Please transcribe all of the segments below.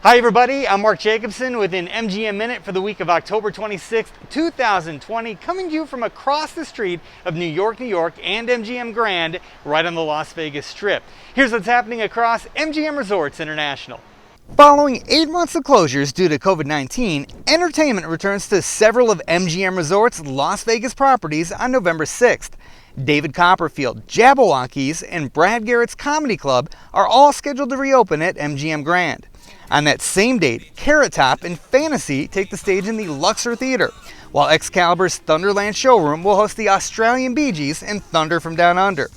Hi everybody, I'm Mark Jacobson with an MGM Minute for the week of October 26th, 2020, coming to you from across the street of New York, and MGM Grand, right on the Las Vegas Strip. Here's what's happening across MGM Resorts International. Following 8 months of closures due to COVID-19, entertainment returns to several of MGM Resorts' Las Vegas properties on November 6th. David Copperfield, Jabberwockies, and Brad Garrett's Comedy Club are all scheduled to reopen at MGM Grand. On that same date, Carrot Top and Fantasy take the stage in the Luxor Theater, while Excalibur's Thunderland Showroom will host the Australian Bee Gees and Thunder from Down Under.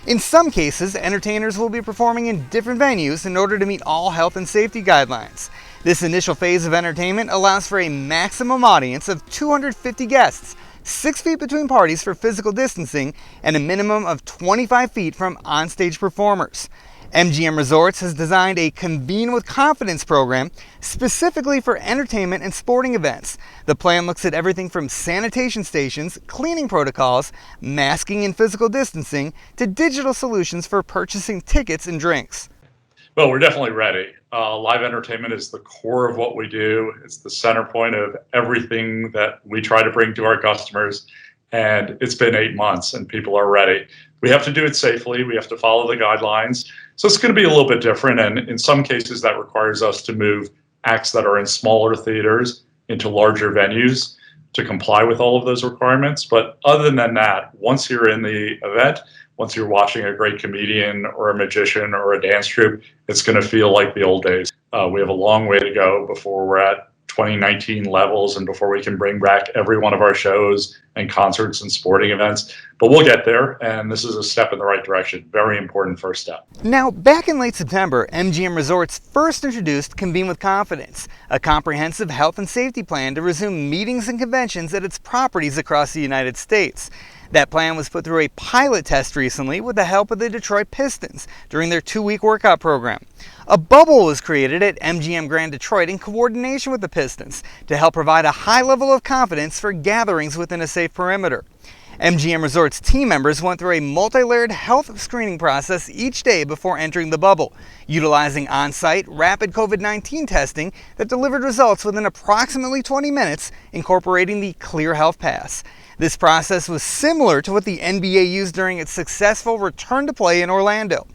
In some cases, entertainers will be performing in different venues in order to meet all health and safety guidelines. This initial phase of entertainment allows for a maximum audience of 250 guests, 6 feet between parties for physical distancing, and a minimum of 25 feet from onstage performers. MGM Resorts has designed a Convene with Confidence program specifically for entertainment and sporting events. The plan looks at everything from sanitation stations, cleaning protocols, masking and physical distancing, to digital solutions for purchasing tickets and drinks. Well, we're definitely ready. Live entertainment is the core of what we do. It's the center point of everything that we try to bring to our customers. And it's been 8 months and people are ready. We have to do it safely. We have to follow the guidelines. So it's going to be a little bit different. And in some cases, that requires us to move acts that are in smaller theaters into larger venues to comply with all of those requirements. But other than that, once you're in the event, once you're watching a great comedian or a magician or a dance troupe, it's going to feel like the old days. We have a long way to go before we're at 2019 levels and before we can bring back every one of our shows and concerts and sporting events. But we'll get there, and this is a step in the right direction. Very important first step. Now, back in late September, MGM Resorts first introduced Convene with Confidence, a comprehensive health and safety plan to resume meetings and conventions at its properties across the United States. That plan was put through a pilot test recently with the help of the Detroit Pistons during their 2-week workout program. A bubble was created at MGM Grand Detroit in coordination with the Pistons to help provide a high level of confidence for gatherings within a safe perimeter. MGM Resorts team members went through a multi-layered health screening process each day before entering the bubble, utilizing on-site rapid COVID-19 testing that delivered results within approximately 20 minutes, incorporating the Clear Health Pass. This process was similar to what the NBA used during its successful return to play in Orlando.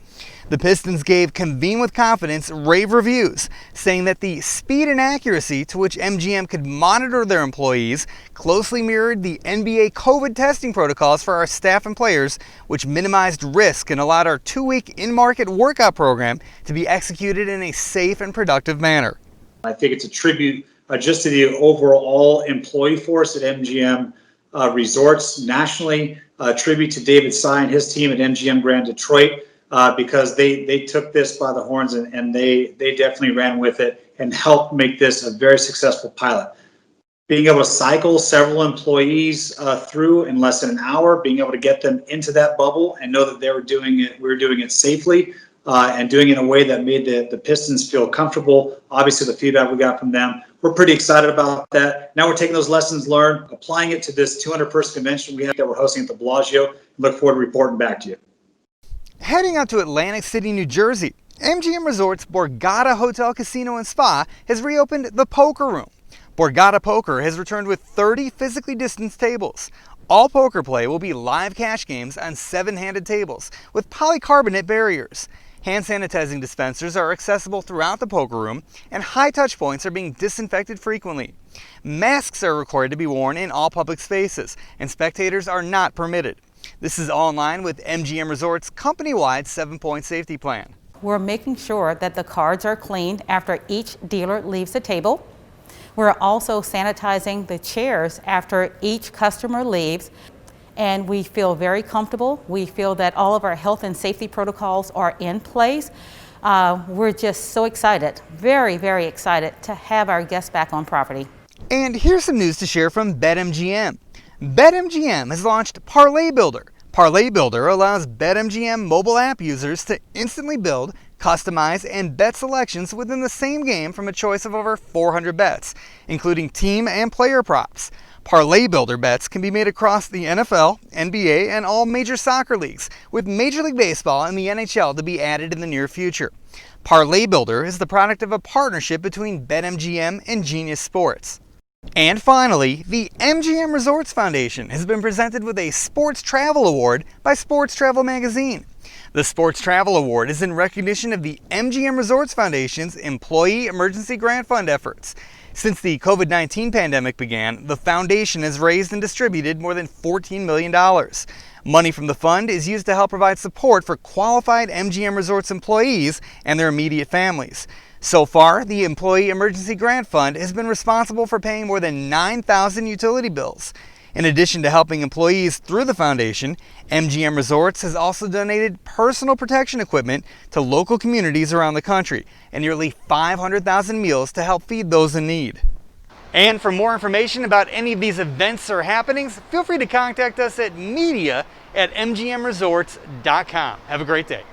The Pistons gave Convene with Confidence rave reviews, saying that the speed and accuracy to which MGM could monitor their employees closely mirrored the NBA COVID testing protocols for our staff and players, which minimized risk and allowed our 2-week in-market workout program to be executed in a safe and productive manner. I think it's a tribute just to the overall employee force at MGM Resorts nationally, tribute to David Sy and his team at MGM Grand Detroit, because they took this by the horns and they definitely ran with it and helped make this a very successful pilot. Being able to cycle several employees through in less than an hour, being able to get them into that bubble and know that we were doing it safely and doing it in a way that made the Pistons feel comfortable. Obviously, the feedback we got from them, we're pretty excited about that. Now we're taking those lessons learned, applying it to this 200-person convention we have that we're hosting at the Bellagio. Look forward to reporting back to you. Heading out to Atlantic City, New Jersey, MGM Resorts Borgata Hotel, Casino and Spa has reopened the Poker Room. Borgata Poker has returned with 30 physically distanced tables. All poker play will be live cash games on 7-handed tables with polycarbonate barriers. Hand sanitizing dispensers are accessible throughout the poker room, and high touch points are being disinfected frequently. Masks are required to be worn in all public spaces, and spectators are not permitted. This is all in line with MGM Resorts' company-wide 7-point safety plan. We're making sure that the cards are cleaned after each dealer leaves the table. We're also sanitizing the chairs after each customer leaves. And we feel very comfortable. We feel that all of our health and safety protocols are in place. We're just so excited, very, very excited to have our guests back on property. And here's some news to share from BetMGM. BetMGM has launched Parlay Builder. Parlay Builder allows BetMGM mobile app users to instantly build, customize, and bet selections within the same game from a choice of over 400 bets, including team and player props. Parlay Builder bets can be made across the NFL, NBA, and all major soccer leagues, with Major League Baseball and the NHL to be added in the near future. Parlay Builder is the product of a partnership between BetMGM and Genius Sports. And finally, the MGM Resorts Foundation has been presented with a Sports Travel Award by Sports Travel Magazine. The Sports Travel Award is in recognition of the MGM Resorts Foundation's Employee Emergency Grant Fund efforts. Since the COVID-19 pandemic began, the foundation has raised and distributed more than $14 million. Money from the fund is used to help provide support for qualified MGM Resorts employees and their immediate families. So far, the Employee Emergency Grant Fund has been responsible for paying more than 9,000 utility bills. In addition to helping employees through the foundation, MGM Resorts has also donated personal protection equipment to local communities around the country and nearly 500,000 meals to help feed those in need. And for more information about any of these events or happenings, feel free to contact us at media@mgmresorts.com. Have a great day.